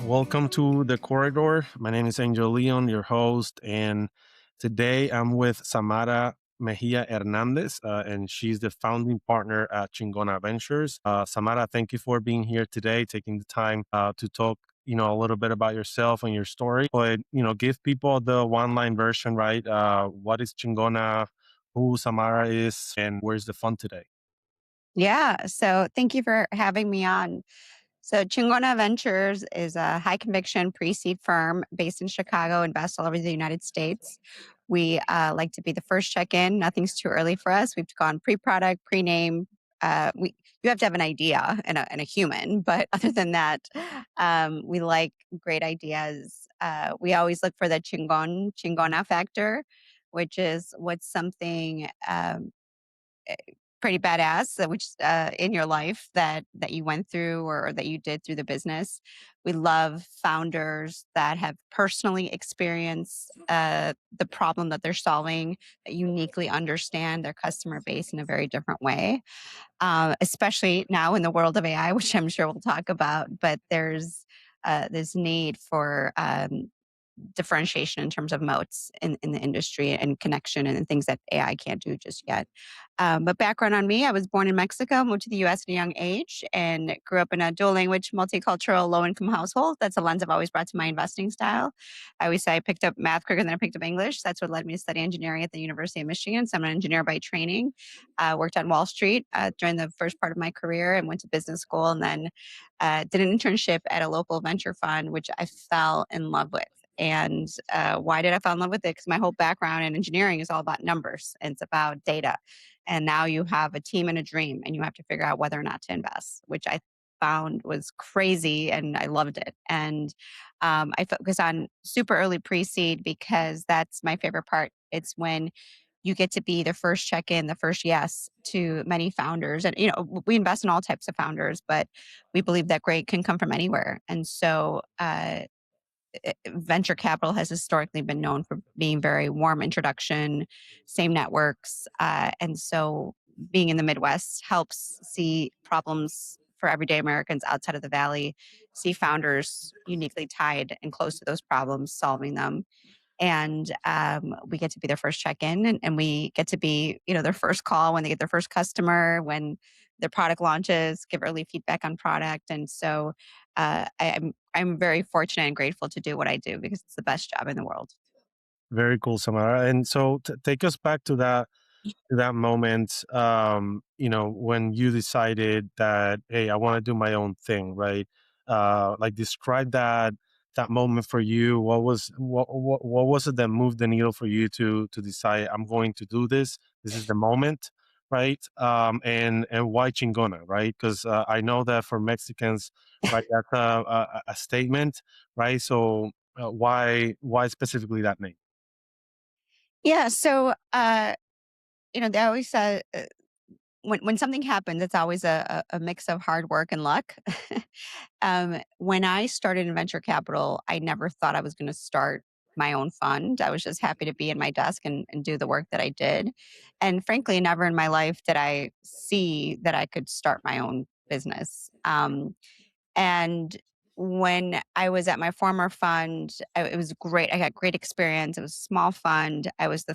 Welcome to the corridor. My name is Angel Leon, your host, and today I'm with Samara Mejia Hernandez, and she's the founding partner at Chingona Ventures. Samara, thank you for being here today, taking the time to talk, a little bit about yourself and your story. But give people the one-line version, right? What is Chingona? Who Samara is, and where's the fun today? Yeah. So thank you for having me on. So Chingona Ventures is a high conviction pre-seed firm based in Chicago, invests all over the United States. We like to be the first check-in. Nothing's too early for us. We've gone pre-product, pre-name. You have to have an idea and a human, but other than that, we like great ideas. We always look for the Chingona factor, which is what's something pretty badass which in your life that you went through or that you did through the business. We love founders that have personally experienced the problem that they're solving, that uniquely understand their customer base in a very different way, especially now in the world of AI, which I'm sure we'll talk about. But there's this need for differentiation in terms of moats in the industry and connection and things that AI can't do just yet. But background on me, I was born in Mexico, moved to the US at a young age, and grew up in a dual language, multicultural, low income household. That's a lens I've always brought to my investing style. I always say I picked up math quicker than I picked up English. That's what led me to study engineering at the University of Michigan. So I'm an engineer by training. Worked on Wall Street during the first part of my career and went to business school, and then did an internship at a local venture fund, which I fell in love with. And why did I fall in love with it? Because my whole background in engineering is all about numbers and it's about data. And now you have a team and a dream, and you have to figure out whether or not to invest, which I found was crazy and I loved it. And I focus on super early pre seed because that's my favorite part. It's when you get to be the first check in, the first yes to many founders. And, we invest in all types of founders, but we believe that great can come from anywhere. And so, venture capital has historically been known for being very warm introduction, same networks. And so being in the Midwest helps see problems for everyday Americans outside of the Valley, see founders uniquely tied and close to those problems, solving them. And we get to be their first check-in, and we get to be, their first call when they get their first customer, when their product launches, give early feedback on product. And so I'm very fortunate and grateful to do what I do because it's the best job in the world. Very cool, Samara. And so, take us back to that moment, when you decided that, hey, I want to do my own thing, right? Like, describe that moment for you. What was it that moved the needle for you to decide I'm going to do this? This is the moment, right? And why Chingona, right? Because I know that for Mexicans, right, that's a statement, right? So why specifically that name? Yeah. So, they always say when something happens, it's always a mix of hard work and luck. When I started in venture capital, I never thought I was going to start my own fund. I was just happy to be in my desk and do the work that I did. And frankly, never in my life did I see that I could start my own business. And when I was at my former fund, it was great. I got great experience. It was a small fund. I was the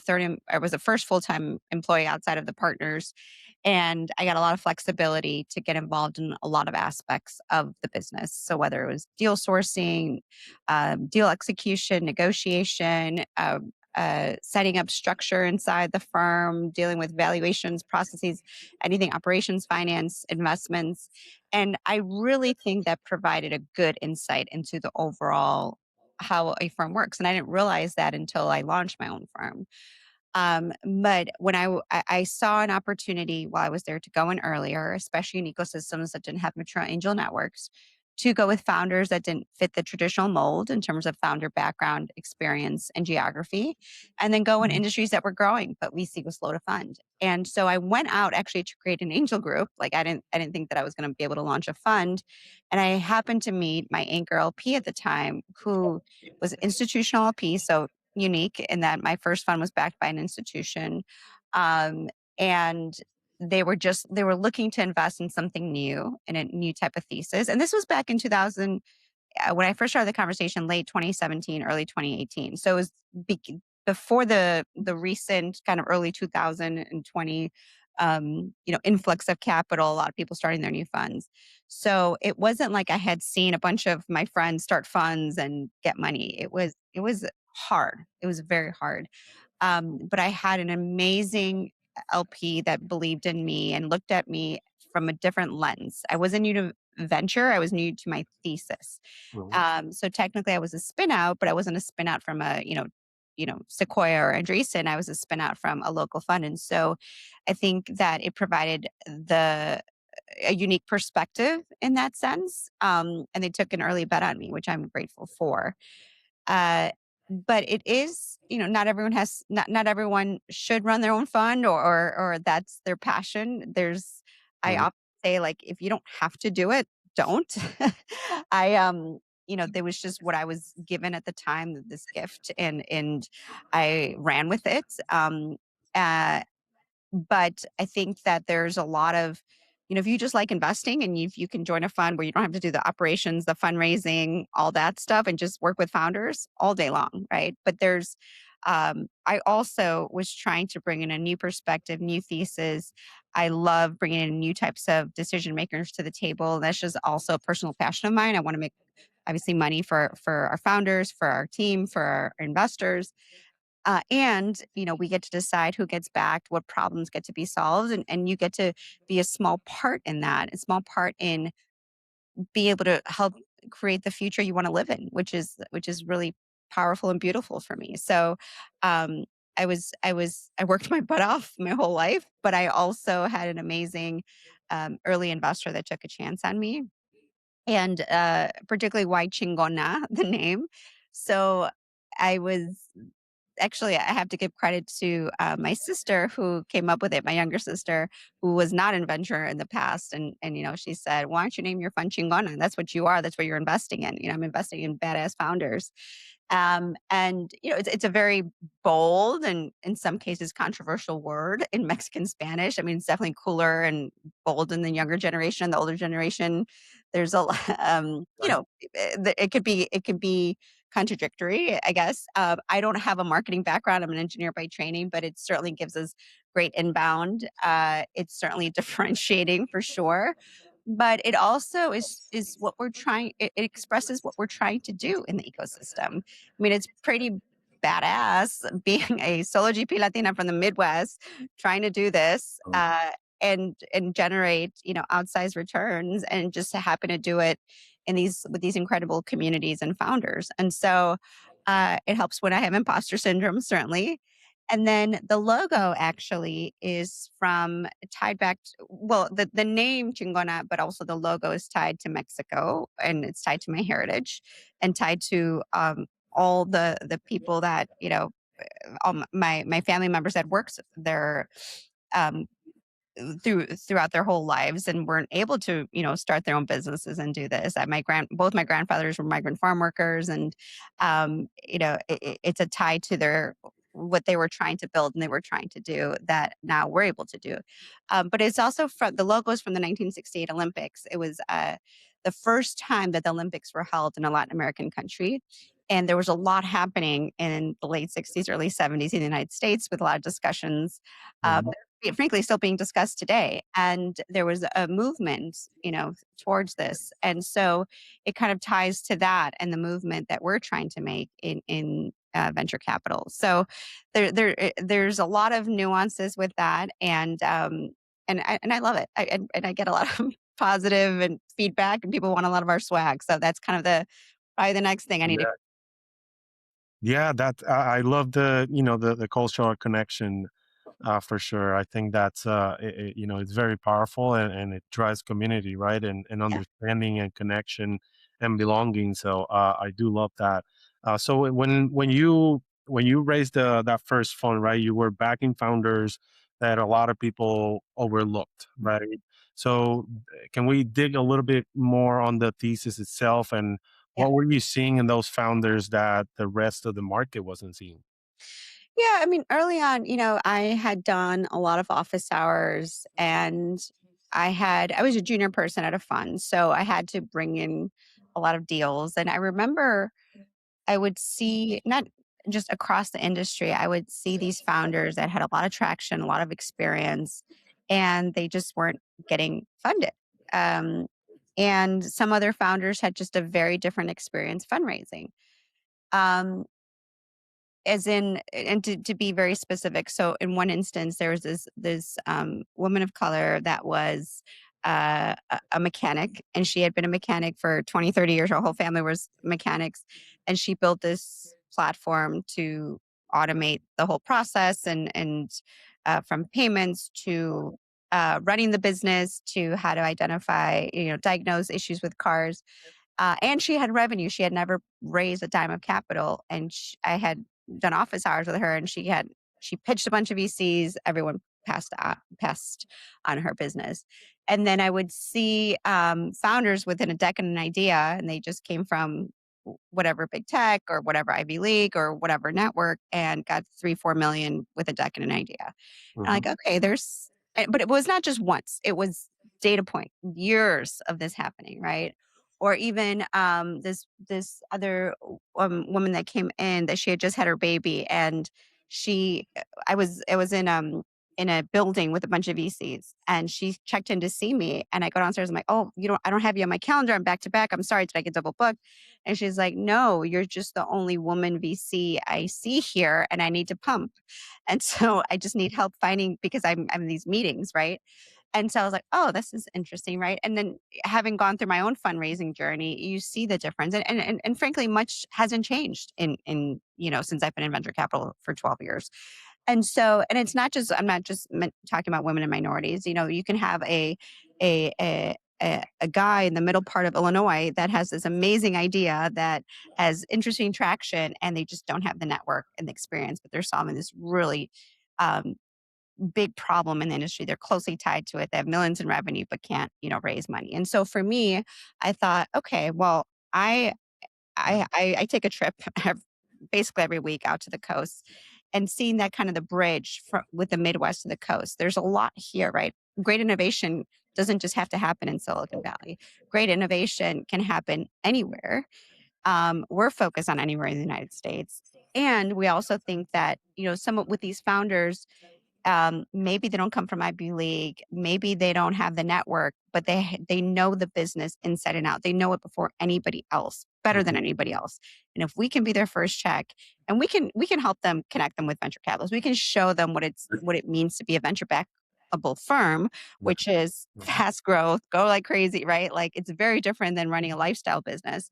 first full time employee outside of the partners, and I got a lot of flexibility to get involved in a lot of aspects of the business. So whether it was deal sourcing, deal execution, negotiation, setting up structure inside the firm, dealing with valuations, processes, anything operations, finance, investments. And I really think that provided a good insight into the overall how a firm works. And I didn't realize that until I launched my own firm. But when I saw an opportunity while I was there to go in earlier, especially in ecosystems that didn't have mature angel networks, to go with founders that didn't fit the traditional mold in terms of founder background, experience, and geography, and then go in industries that were growing, but VC was slow to fund. And so I went out actually to create an angel group. Like I didn't think that I was going to be able to launch a fund. And I happened to meet my anchor LP at the time, who was institutional LP. So unique in that my first fund was backed by an institution. Um, and they were looking to invest in something new, in a new type of thesis. And this was back in 2000, when I first started the conversation, late 2017, early 2018. So it was before the recent kind of early 2020, influx of capital, a lot of people starting their new funds. So it wasn't like I had seen a bunch of my friends start funds and get money. It was hard. It was very hard. But I had an amazing LP that believed in me and looked at me from a different lens. I wasn't new to venture, I was new to my thesis. Mhm. So technically I was a spin out, but I wasn't a spin out from Sequoia or Andreessen. I was a spin out from a local fund. And so I think that it provided the a unique perspective in that sense. And they took an early bet on me, which I'm grateful for. Uh, but it is, not everyone should run their own fund, or that's their passion. I Mhm. often say, like, if you don't have to do it, don't. There was just what I was given at the time, this gift, and I ran with it. Uh, but I think that there's a lot of, if you just like investing and if you can join a fund where you don't have to do the operations, the fundraising, all that stuff, and just work with founders all day long, right? But I also was trying to bring in a new perspective, new thesis. I love bringing in new types of decision makers to the table. That's just also a personal passion of mine. I want to make obviously money for our founders, for our team, for our investors, and we get to decide who gets backed, what problems get to be solved, and you get to be a small part in that, a small part in be able to help create the future you want to live in, which is really powerful and beautiful for me. So, um, I worked my butt off my whole life, but I also had an amazing early investor that took a chance on me, and particularly why Chingona, the name. So I was actually, I have to give credit to my sister who came up with it, my younger sister, who was not an venture in the past. And she said, why don't you name your fund Chingona? That's what you are. That's what you're investing in. I'm investing in badass founders. And it's a very bold and in some cases controversial word in Mexican Spanish. I mean, it's definitely cooler and bold in the younger generation. The older generation, there's a lot, Right. it could be contradictory, I guess. I don't have a marketing background. I'm an engineer by training, but it certainly gives us great inbound. It's certainly differentiating for sure. But it also is what we're trying. It expresses what we're trying to do in the ecosystem. I mean, it's pretty badass being a solo GP Latina from the Midwest, trying to do this Mhm. and generate outsized returns, and just to happen to do it in these with these incredible communities and founders. And so it helps when I have imposter syndrome, certainly. And then the logo actually is from tied back to, well, the name Chingona, but also the logo is tied to Mexico, and it's tied to my heritage and tied to all the people that all my family members that works there, um, throughout their whole lives and weren't able to start their own businesses and do this. Both my grandfathers were migrant farm workers, and it's a tie to their what they were trying to build and they were trying to do that now we're able to do. But it's also from the logo is from the 1968 Olympics. It was the first time that the Olympics were held in a Latin American country. And there was a lot happening in the late 60s, early 70s in the United States, with a lot of discussions Mhm. frankly still being discussed today. And there was a movement towards this, and so it kind of ties to that and the movement that we're trying to make in venture capital. So there's a lot of nuances with that, and I love it. And I get a lot of positive and feedback, and people want a lot of our swag. So that's kind of the probably the next thing I need to. Yeah. Yeah, that I love the cultural connection, for sure. I think that's it's very powerful, and it drives community, right? And Yeah. understanding and connection and belonging. So I do love that. So when you raised that first fund, right, you were backing founders that a lot of people overlooked, right? So can we dig a little bit more on the thesis itself, and Yeah. what were you seeing in those founders that the rest of the market wasn't seeing? Yeah, I mean, early on, I had done a lot of office hours and I was a junior person at a fund, so I had to bring in a lot of deals. And I remember I would see not just across the industry, I would see these founders that had a lot of traction, a lot of experience, and they just weren't getting funded. Um, and some other founders had just a very different experience fundraising. Um, as in and to be very specific, so in one instance, there was this woman of color that was, a mechanic, and she had been a mechanic for 20, 30 years. Her whole family was mechanics, and she built this platform to automate the whole process and from payments to, running the business to how to identify, diagnose issues with cars. And she had revenue. She had never raised a dime of capital, and I had done office hours with her, and she pitched a bunch of VCs. Everyone passed on her business, and then I would see founders within a decade an idea, and they just came from whatever big tech or whatever Ivy League or whatever network, and got 3, 4 million with a decade an idea. And I'm Hmm. like, okay, but it was not just once. It was data point, years of this happening, right? Or even this other woman that came in that she had just had her baby, and she I was in a building with a bunch of VCs, and she checked in to see me, and I go downstairs. I'm like, oh, I don't have you on my calendar. I'm back to back. I'm sorry, did I get double booked? And she's like, no, you're just the only woman VC I see here, and I need to pump. And so I just need help finding, because I'm in these meetings, right? And so I was like, "Oh, this is interesting," right? And then having gone through my own fundraising journey, you see the difference, and frankly, much hasn't changed since I've been in venture capital for 12 years. And so, and it's not just, I'm not just talking about women and minorities. You can have a guy in the middle part of Illinois that has this amazing idea that has interesting traction, and they just don't have the network and the experience, but they're solving this really um, big problem in the industry. They're closely tied to it. They have millions in revenue, but can't, raise money. And so for me, I thought, okay, well, I take a trip basically every week out to the coast, and seeing that kind of the bridge with the Midwest to the coast. There's a lot here, right? Great innovation doesn't just have to happen in Silicon Valley. Great innovation can happen anywhere. We're focused on anywhere in the United States. And we also think that, some with these founders, maybe they don't come from Ivy League, maybe they don't have the network, but they know the business inside and out. They know it before anybody else, better than Hmm. anybody else. And if we can be their first check, and we can help them, connect them with venture capitalists, we can show them what it means to be a venture backable firm, Yeah. which is Mhm. fast growth, go like crazy, right? Like, it's very different than running a lifestyle business.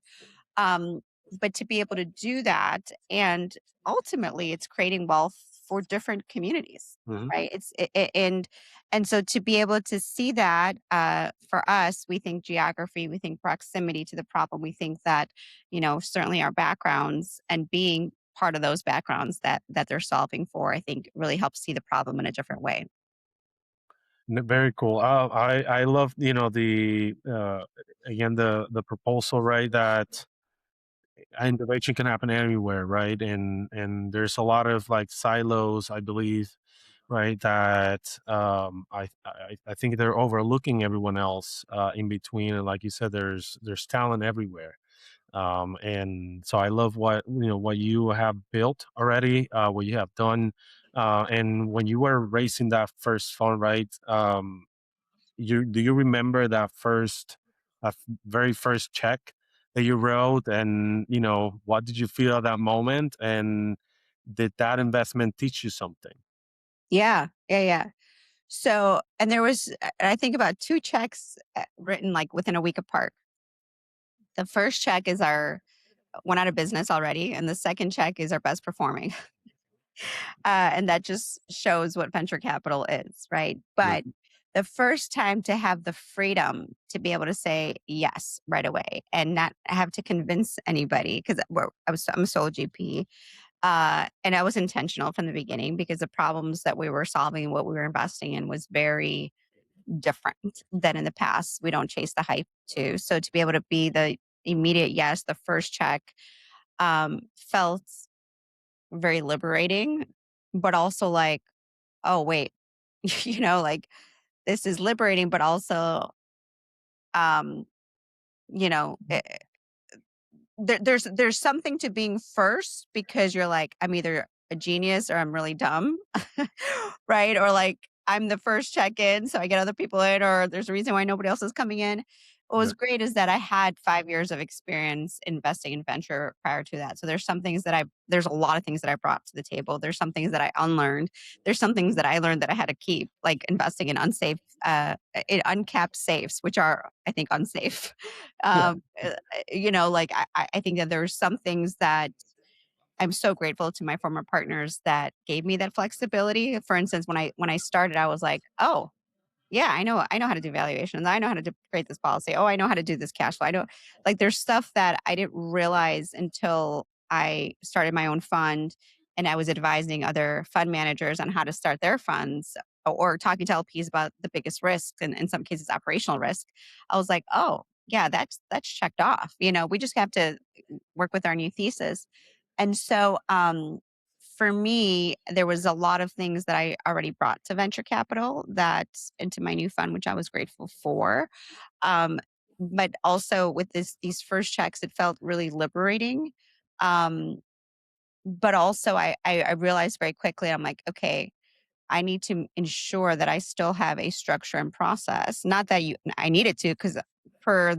Um, but to be able to do that, and ultimately it's creating wealth for different communities, Mhm. right? And so to be able to see that, for us, we think geography, we think proximity to the problem, we think that, certainly our backgrounds and being part of those backgrounds that they're solving for, I think really helps see the problem in a different way. Very cool. I love the again the proposal, right, that innovation can happen anywhere, right? And there's a lot of like silos, I believe, right, that I think they're overlooking everyone else in between, and like you said, there's talent everywhere. And so I love what you have built already, what you have done, and when you were raising that first fund, right? You do you remember that very first check that you wrote, and what did you feel at that moment, and did that investment teach you something? Yeah, yeah, yeah. So, and there was, I think about two checks written like within a week apart. The first check is our one out of business already, and the second check is our best performing. And that just shows what venture capital is, right? But Mhm. the first time to have the freedom to be able to say yes right away and not have to convince anybody, because I'm a sole GP, and I was intentional from the beginning because the problems that we were solving, what we were investing in, was very different than in the past. We don't chase the hype too. So to be able to be the immediate yes, the first check, felt very liberating. but also like, oh wait, like this is liberating, but also, um, you know, there's something to being first because you're like, I'm either a genius or I'm really dumb, right? Or like I'm the first check in, so I get other people in, or there's a reason why nobody else is coming in. What Yeah. was great is that I had 5 years of experience investing in venture prior to that. So there's a lot of things that I brought to the table. There's some things that I unlearned. There's some things that I learned that I had to keep, like investing in in uncapped safes, which are, I think, unsafe. Yeah. Like I think that there's some things that I'm so grateful to my former partners that gave me that flexibility. For instance, when I started, I was like, oh, yeah, I know how to do valuations. I know how to create this policy. Oh, I know how to do this cash flow. I know, like, there's stuff that I didn't realize until I started my own fund and I was advising other fund managers on how to start their funds, or talking to LPs about the biggest risks and in some cases operational risk. I was like, oh, yeah, that's checked off. We just have to work with our new thesis. And so, for me, there was a lot of things that I already brought to venture capital that into my new fund, which I was grateful for. Um, but also with these first checks, it felt really liberating. Um, but also I realized very quickly, I'm like, okay, I need to ensure that I still have a structure and process. Not that I needed to, because per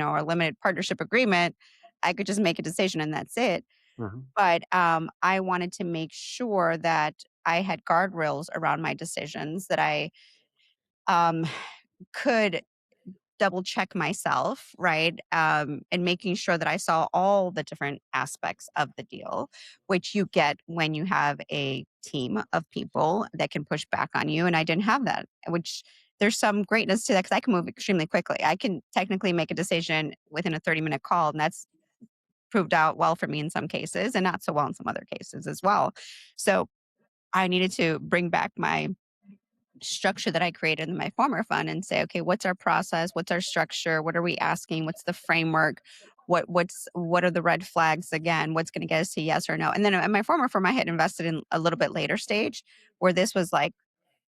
our limited partnership agreement, I could just make a decision and that's it. Mhm. But I wanted to make sure that I had guardrails around my decisions, that I um, could double check myself, right? And making sure that I saw all the different aspects of the deal, which you get when you have a team of people that can push back on you. And I didn't have that, which there's some greatness to that because I can move extremely quickly. I can technically make a decision within a 30-minute call, and that's proved out well for me in some cases and not so well in some other cases as well. So I needed to bring back my structure that I created in my former fund and say, okay, what's our process? What's our structure? What are we asking? What's the framework? What are the red flags again? What's going to get us to yes or no? And then in my former firm, I had invested in a little bit later stage where this was like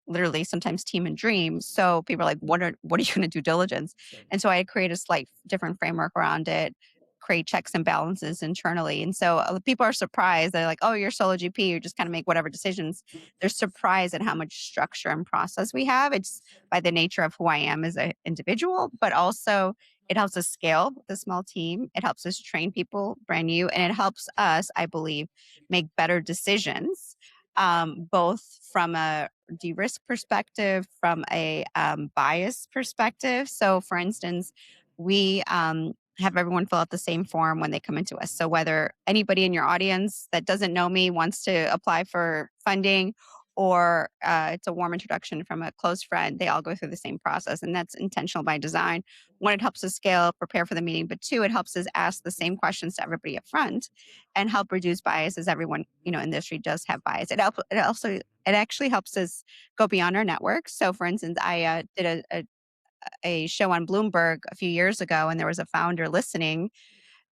literally sometimes team and dream. So people are like, what are you going to do diligence? And so I create a slight different framework around it, create checks and balances internally. And so people are surprised. They're like, oh, you're solo GP. You just kind of make whatever decisions. They're surprised at how much structure and process we have. It's by the nature of who I am as an individual, but also it helps us scale the small team. It helps us train people brand new, and it helps us, I believe, make better decisions, both from a de-risk perspective, from a bias perspective. So, for instance, we have everyone fill out the same form when they come into us. So, whether anybody in your audience that doesn't know me wants to apply for funding, or it's a warm introduction from a close friend, they all go through the same process. And that's intentional by design. One, it helps us scale, prepare for the meeting, but two, it helps us ask the same questions to everybody up front and help reduce bias, as everyone in the industry does have bias. It actually helps us go beyond our network. So, for instance, I did a show on Bloomberg a few years ago, and there was a founder listening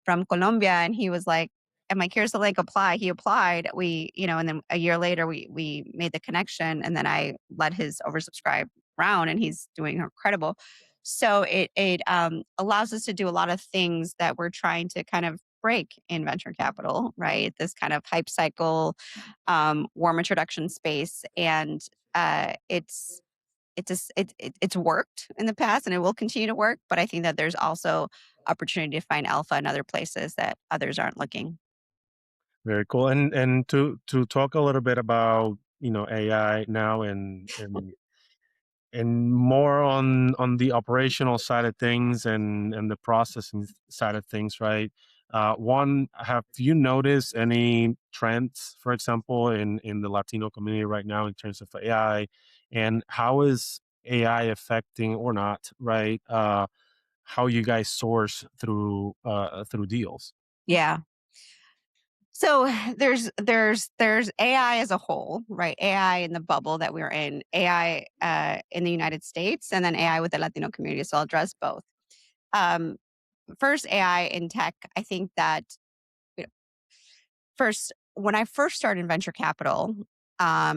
from Colombia, and he was like, "I'm like, here's the link. Apply." He applied. And then a year later, we made the connection, and then I led his oversubscribed round, and he's doing incredible. So it allows us to do a lot of things that we're trying to kind of break in venture capital, right? This kind of hype cycle, warm introduction space, and it's worked in the past and it will continue to work, but I think that there's also opportunity to find alpha in other places that others aren't looking. Very cool. And to talk a little bit about AI now and more on the operational side of things and the processing side of things, right? One, have you noticed any trends, for example, in the Latino community right now in terms of AI, and how is AI affecting or not, right? How you guys source through deals? Yeah. So there's AI as a whole, right? AI in the bubble that we're in, AI in the United States, and then AI with the Latino community. So I'll address both. Um, First, AI in tech. I think that you know, first, when I first started in venture capital,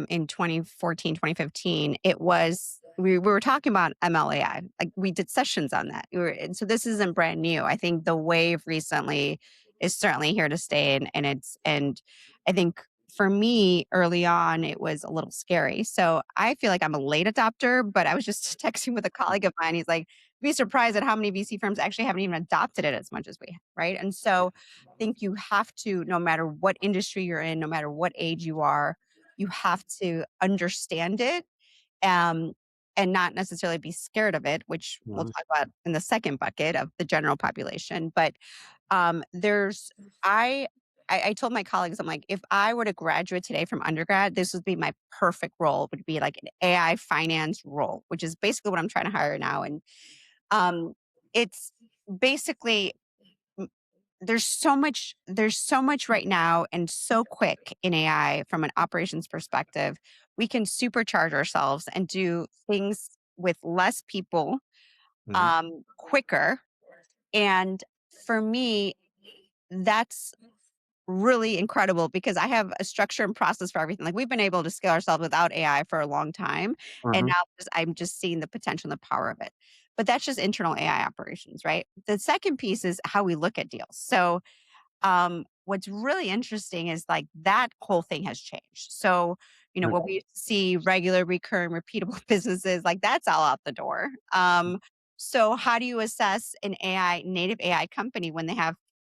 in 2014, 2015, it was we were talking about MLAI. Like we did sessions on that. And so this isn't brand new. I think the wave recently is certainly here to stay, and I think for me early on it was a little scary. So I feel like I'm a late adopter, but I was just texting with a colleague of mine. He's like, be surprised at how many VC firms actually haven't even adopted it as much as we have, right? And so I think you have to, no matter what industry you're in, no matter what age you are, you have to understand it, um, and not necessarily be scared of it, which we'll Mhm. talk about in the second bucket of the general population. But there's I I told my colleagues, I'm like, if I were to graduate today from undergrad, this would be my perfect role. Would be like an AI finance role, which is basically what I'm trying to hire now. And um, it's basically there's so much right now and so quick in AI from an operations perspective. We can supercharge ourselves and do things with less people, Mhm. quicker. And for me, that's really incredible because I have a structure and process for everything. Like we've been able to scale ourselves without AI for a long time. And Mhm. now I'm just seeing the potential and the power of it. But that's just internal AI operations, right? The second piece is how we look at deals. So what's really interesting is like that whole thing has changed. So, Mhm. what we used to see regular, recurring, repeatable businesses, like that's all out the door. So how do you assess an AI native AI company when they have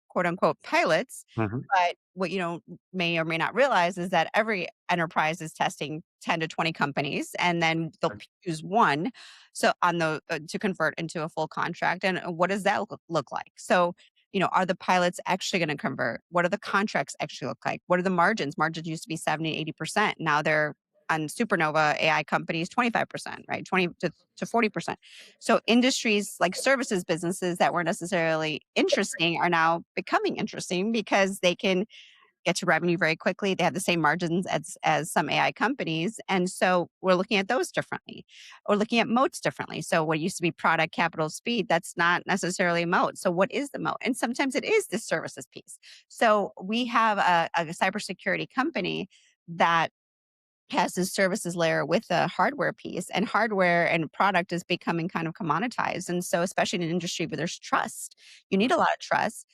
quote unquote pilots? Mhm. But what you don't may or may not realize is that every enterprise is testing 10 to 20 companies and then they'll choose one so on the to convert into a full contract. And what does that look like? So are the pilots actually going to convert? What do the contracts actually look like? What are the margins? Margins used to be 70, 80%. Now they're on Supernova AI companies, 25%, right? 20 to 40%. So industries like services businesses that weren't necessarily interesting are now becoming interesting because they can get to revenue very quickly. They have the same margins as some AI companies, and so we're looking at those differently. We're looking at moats differently. So what used to be product, capital, speed, that's not necessarily a moat. So what is the moat? And sometimes it is the services piece. So we have a cybersecurity company that has this services layer with a hardware piece, and hardware and product is becoming kind of commoditized. And so, especially in an industry where there's trust, you need a lot of trust.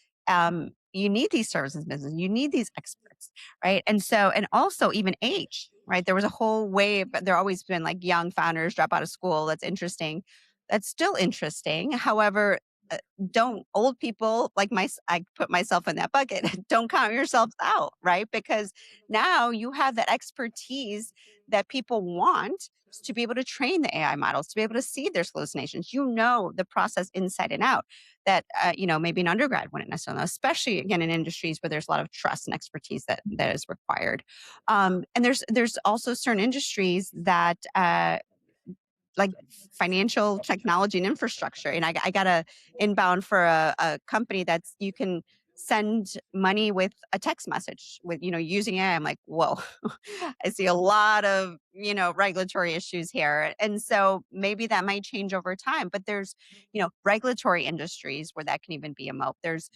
You need these services business, you need these experts, right? And so, and also even age, right? There was a whole wave, but there always been like young founders drop out of school. That's interesting. That's still interesting. However, uh, don't old people like I put myself in that bucket. Don't count yourselves out, right? Because now you have that expertise that people want to be able to train the AI models, to be able to see their hallucinations. You know the process inside and out that maybe an undergrad wouldn't necessarily know, especially again in industries where there's a lot of trust and expertise that is required. And there's also certain industries that like financial technology and infrastructure. And I got a inbound for a company that's you can send money with a text message with using AI. I'm like, whoa, I see a lot of regulatory issues here, and so maybe that might change over time. But there's regulatory industries where that can even be a moat. There's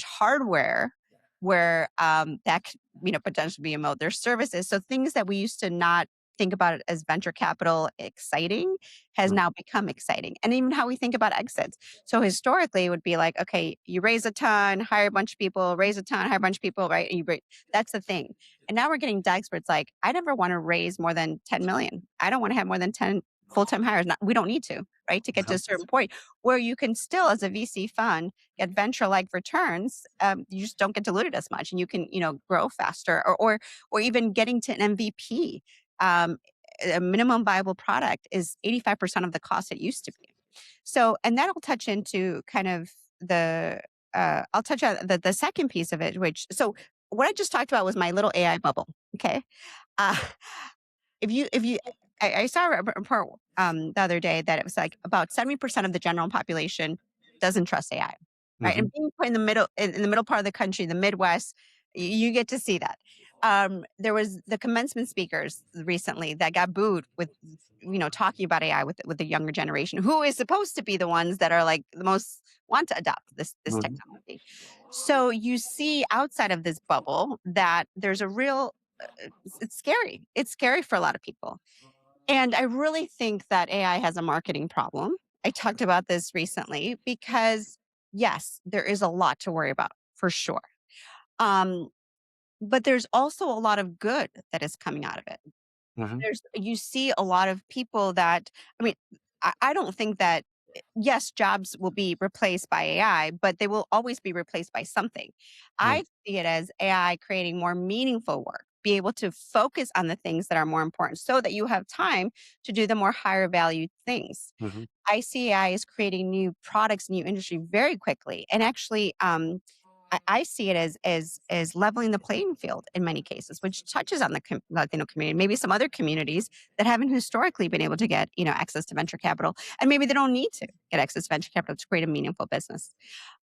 hardware where that could potentially be a moat. There's services, so things that we used to not think about it as venture capital exciting has Mhm. now become exciting. And even how we think about exits. So historically it would be like, okay, you raise a ton, hire a bunch of people, raise a ton, hire a bunch of people, right? And that's the thing. And now we're getting decks where it's like, I never want to raise more than 10 million. I don't want to have more than 10 full-time hires. We don't need to, right? To get to a Yep. certain point where you can still, as a VC fund, get venture-like returns. You just don't get diluted as much and you can, grow faster or even getting to an MVP. Um, a minimum viable product is 85% of the cost it used to be. So, and that'll touch into kind of I'll touch on the second piece of it, so what I just talked about was my little AI bubble. Okay. Uh, if you, I saw a report the other day that it was like about 70% of the general population doesn't trust AI, right? Mhm. And being put in the middle, in the middle part of the country, the Midwest, you get to see that. There was the commencement speakers recently that got booed with, talking about AI with the younger generation, who is supposed to be the ones that are like the most want to adopt this Mhm. technology. So you see outside of this bubble that there's a real it's scary. It's scary for a lot of people. And I really think that AI has a marketing problem. I talked about this recently because, yes, there is a lot to worry about for sure. Um, but there's also a lot of good that is coming out of it. Mhm, You see a lot of people that, I mean, I don't think that, yes, jobs will be replaced by AI, but they will always be replaced by something. mm, I see it as AI creating more meaningful work, be able to focus on the things that are more important so that you have time to do the more higher value things. mhm, I see AI as creating new products, new industry very quickly. And actually, I see it as leveling the playing field in many cases, which touches on the Latino community, maybe some other communities that haven't historically been able to get access to venture capital, and maybe they don't need to get access to venture capital to create a meaningful business.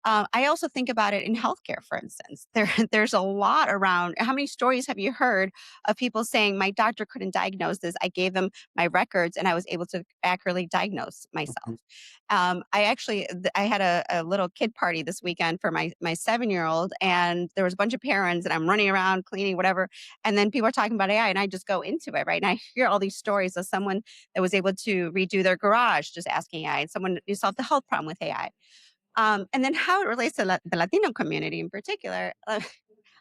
I also think about it in healthcare, for instance. There's a lot around. How many stories have you heard of people saying, "My doctor couldn't diagnose this. I gave them my records, and I was able to accurately diagnose myself." mhm, I had a little kid party this weekend for my 7-year-old, and there was a bunch of parents, and I'm running around cleaning, whatever. And then people are talking about AI, and I just go into it, right? And I hear all these stories of someone that was able to redo their garage just asking AI, and someone who solved the health problem with AI. And then how it relates to the Latino community in particular.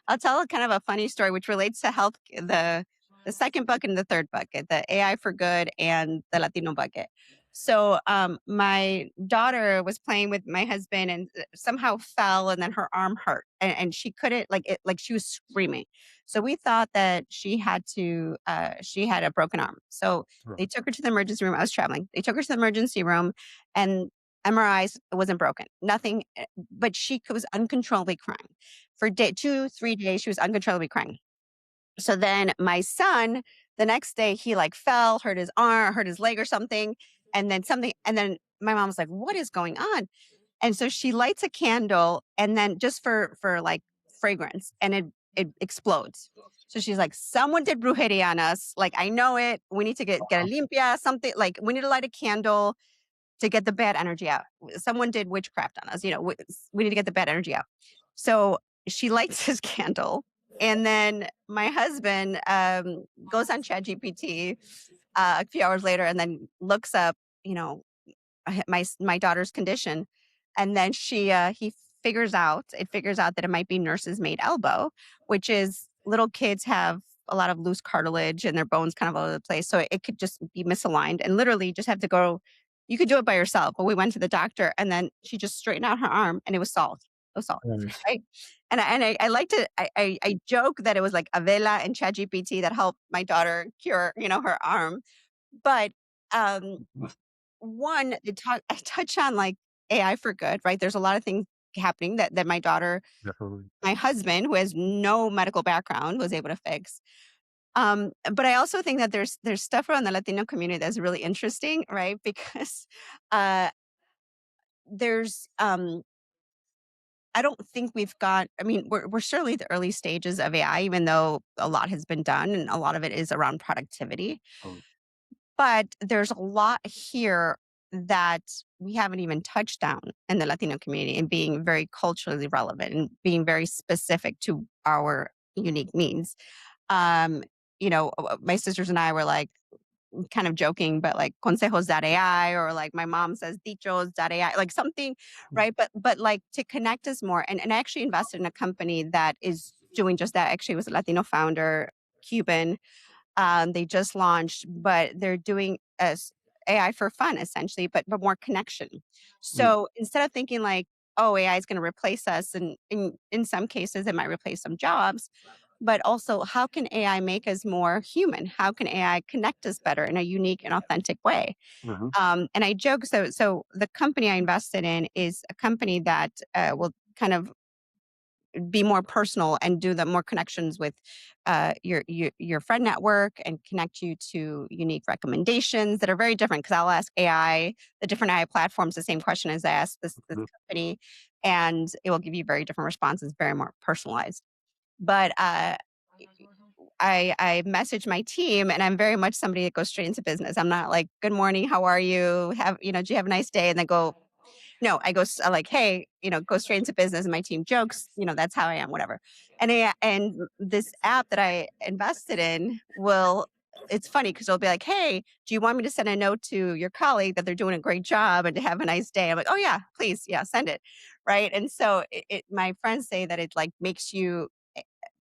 I'll tell kind of a funny story which relates to health, the second bucket and the third bucket, the AI for good and the Latino bucket. So my daughter was playing with my husband and somehow fell and then her arm hurt and she couldn't like she was screaming. So we thought that she had a broken arm. So they right, took her to the emergency room. I was traveling. They took her to the emergency room and MRIs wasn't broken, nothing, but she was uncontrollably crying. For 2, 3 days, she was uncontrollably crying. So then my son, the next day, he, like, fell, hurt his arm, hurt his leg or something, and then my mom was like, "What is going on?" And so she lights a candle and then just like, fragrance, and it explodes. So she's like, "Someone did brujeria on us, like, I know it, we need to get a limpia, something, like, we need to light a candle to get the bad energy out. Someone did witchcraft on us, we need to get the bad energy out." So she lights his candle, and then my husband goes on ChatGPT a few hours later and then looks up, you know, my daughter's condition, and then he figures out that it might be nurse's made elbow, which is little kids have a lot of loose cartilage and their bones kind of all over the place, so it could just be misaligned and literally just have to go. You could do it by yourself, but we went to the doctor and then she just straightened out her arm and it was solved. It was solved, nice. right? And I like to I joke that it was like Avela and ChatGPT that helped my daughter cure, her arm. But um one, I touch on, like, AI for good, right? There's a lot of things happening that Definitely. my husband, who has no medical background, was able to fix. But I also think that there's stuff around the Latino community that's really interesting, right? Because, uh, there's, I don't think we've got I mean, we're certainly at the early stages of AI, even though a lot has been done, and a lot of it is around productivity. Oh, But there's a lot here that we haven't even touched on in the Latino community and being very culturally relevant and being very specific to our unique needs. Um, my sisters and I were like kind of joking, but like consejos.ai or like my mom says dichos.ai, like something, mm, right? But like to connect us more. And I actually invested in a company that is doing just that. Actually, it was a Latino founder, Cuban. They just launched, but they're doing AI for fun essentially, but more connection. mm, So instead of thinking like, oh, AI is going to replace us, and in some cases it might replace some jobs, but also how can AI make us more human? How can AI connect us better in a unique and authentic way? mhm, And I joke. So the company I invested in is a company that will kind of be more personal and do the more connections with your friend network and connect you to unique recommendations that are very different. Because I'll ask AI, the different AI platforms, the same question as I asked this mhm, company, and it will give you very different responses, very more personalized. But I message my team, and I'm very much somebody that goes straight into business. I'm not like, "Good morning, how are you? Do you have a nice day?" And then go. No, I go like, "Hey," go straight into business, and my team jokes, "That's how I am," whatever. And this app that I invested in will it's funny because 'cause it'll be like, "Hey, do you want me to send a note to your colleague that they're doing a great job and to have a nice day?" I'm like, "Oh, yeah, please, yeah, send it." Right? And so my friends say that it, like, makes you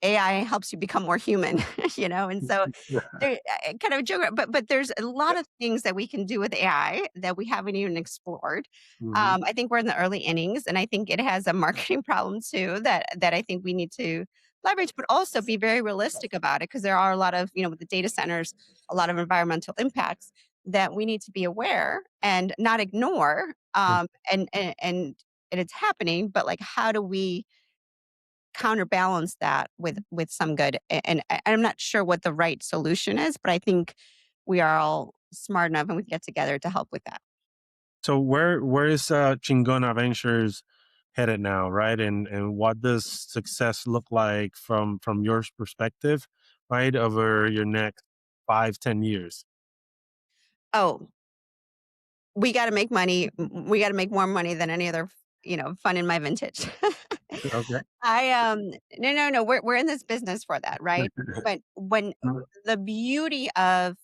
AI helps you become more human, and so there kind of a joke, but there's a lot of things that we can do with AI that we haven't even explored. Mhm. I think we're in the early innings, and I think it has a marketing problem too that I think we need to leverage, but also be very realistic about it because there are a lot of, with the data centers, a lot of environmental impacts that we need to be aware and not ignore. Mm. And it's happening, but like, how do we counterbalance that with some good I'm not sure what the right solution is, but I think we are all smart enough and we can get together to help with that. So where is Chingona Ventures headed now, right? And what does success look like from your perspective, right, over your next 5, 10 years? Oh, we got to make money. We got to make more money than any other, fun in my vintage. Okay. I no, no, no, we're in this business for that, right? But when the beauty of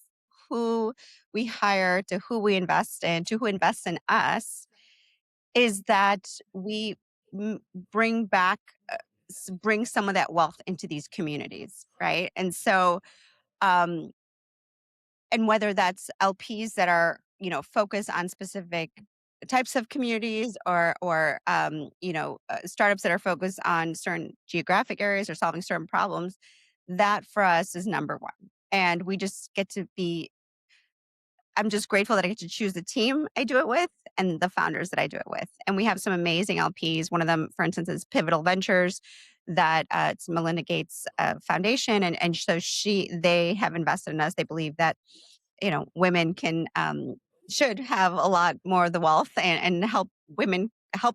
who we hire to who we invest in to who invests in us is that we m bring back, bring some of that wealth into these communities, right? And so, um, and whether that's LPs that are, focused on specific types of communities or startups that are focused on certain geographic areas or solving certain problems, that for us is number one. And we just get to be I'm just grateful that I get to choose the team I do it with and the founders that I do it with. And we have some amazing LPs. One of them, for instance, is Pivotal Ventures, that it's Melinda Gates Foundation, and so they have invested in us. They believe that women can should have a lot more of the wealth and help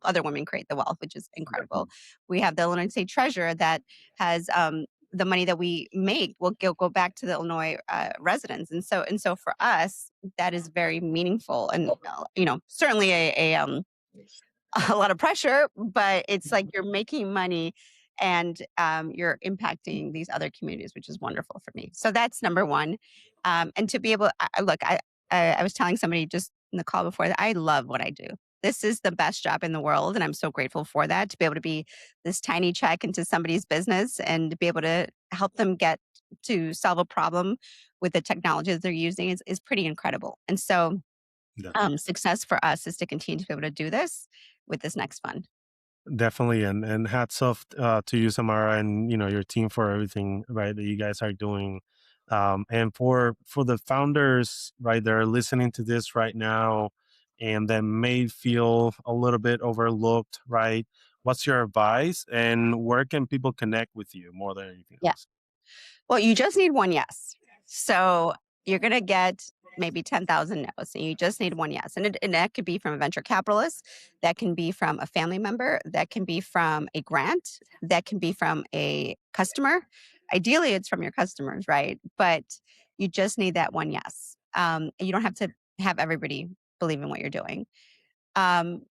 other women create the wealth, which is incredible. We have the Illinois State Treasurer that has the money that we make will go back to the Illinois residents, and so for us that is very meaningful, and certainly a lot of pressure, but it's like you're making money and you're impacting these other communities, which is wonderful for me. So that's number one. And to be able, look, I was telling somebody just in the call before that I love what I do. This is the best job in the world, and I'm so grateful for that. To be able to be this tiny check into somebody's business and to be able to help them get to solve a problem with the technology that they're using is pretty incredible. And so Yeah. success for us is to continue to be able to do this with this next fund. Definitely, and hats off to you, Samara, and your team for everything, right, that you guys are doing, and for the founders, right, that are listening to this right now, and that may feel a little bit overlooked, right? What's your advice, and where can people connect with you more than anything Yeah. else? Well, you just need one yes. So you're going to get maybe 10,000 no's, and you just need one yes. And that could be from a venture capitalist, that can be from a family member, that can be from a grant, that can be from a customer. Ideally, it's from your customers, right? But you just need that one yes. And you don't have to have everybody believe in what you're doing. Um,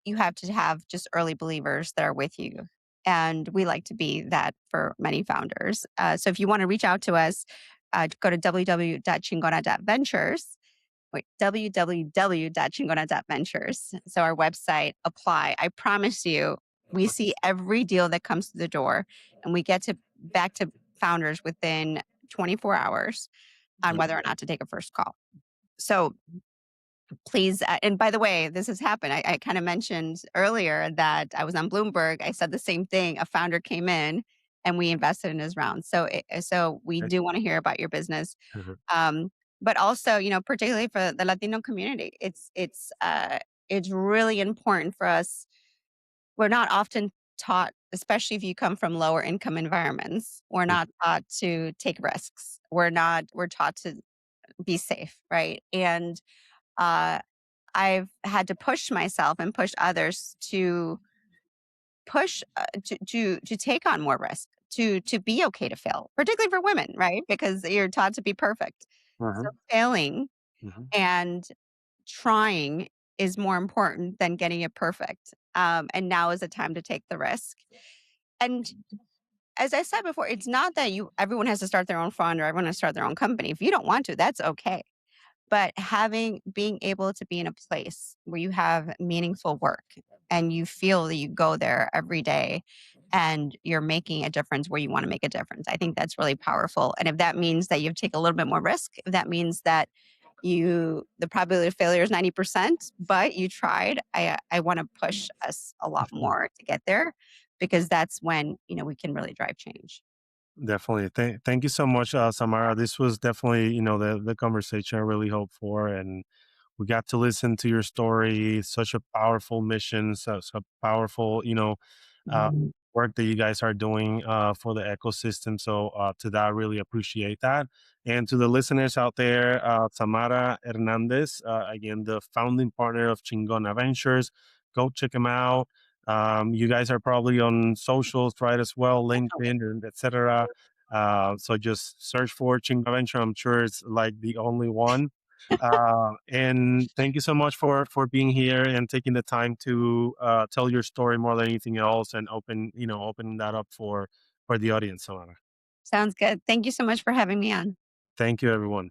you have to have just early believers that are with you. And we like to be that for many founders. So if you want to reach out to us, go to www.chingona.ventures. Wait, www.chingona.ventures. So our website, apply. I promise you, we see every deal that comes through the door, and we get to back to founders within 24 hours on Okay. whether or not to take a first call. So please, and by the way, this has happened. I kind of mentioned earlier that I was on Bloomberg. I said the same thing. A founder came in and we invested in his round. So we do want to hear about your business. Mhm. Um, but also, particularly for the Latino community, it's really important for us. We're not often taught, especially if you come from lower income environments, we're not taught to take risks. We're taught to be safe, right? And uh, I've had to push myself and push others to to take on more risk, to be okay to fail, particularly for women, right? Because you're taught to be perfect. So Mhm. failing Mhm. and trying is more important than getting it perfect. And now is the time to take the risk. And as I said before, it's not that everyone has to start their own fund or everyone has to start their own company. If you don't want to, that's okay. But being able to be in a place where you have meaningful work and you feel that you go there every day and you're making a difference where you want to make a difference. I think that's really powerful. And if that means that you take a little bit more risk, if that means that the probability of failure is 90%, but you tried, I want to push us a lot more to get there because that's when, we can really drive change. Definitely. Thank you so much, Samara. This was definitely, the conversation I really hoped for. And we got to listen to your story. Such a powerful mission, such a powerful, uh, work that you guys are doing for the ecosystem. So to that, I really appreciate that. And to the listeners out there, Samara Hernandez, again, the founding partner of Chingona Ventures. Go check them out. You guys are probably on socials, right, as well, LinkedIn and etc. So just search for Chingona Venture. I'm sure it's like the only one. And thank you so much for being here and taking the time to tell your story more than anything else, and open that up for the audience, Samara. Sounds good. Thank you so much for having me on. Thank you, everyone.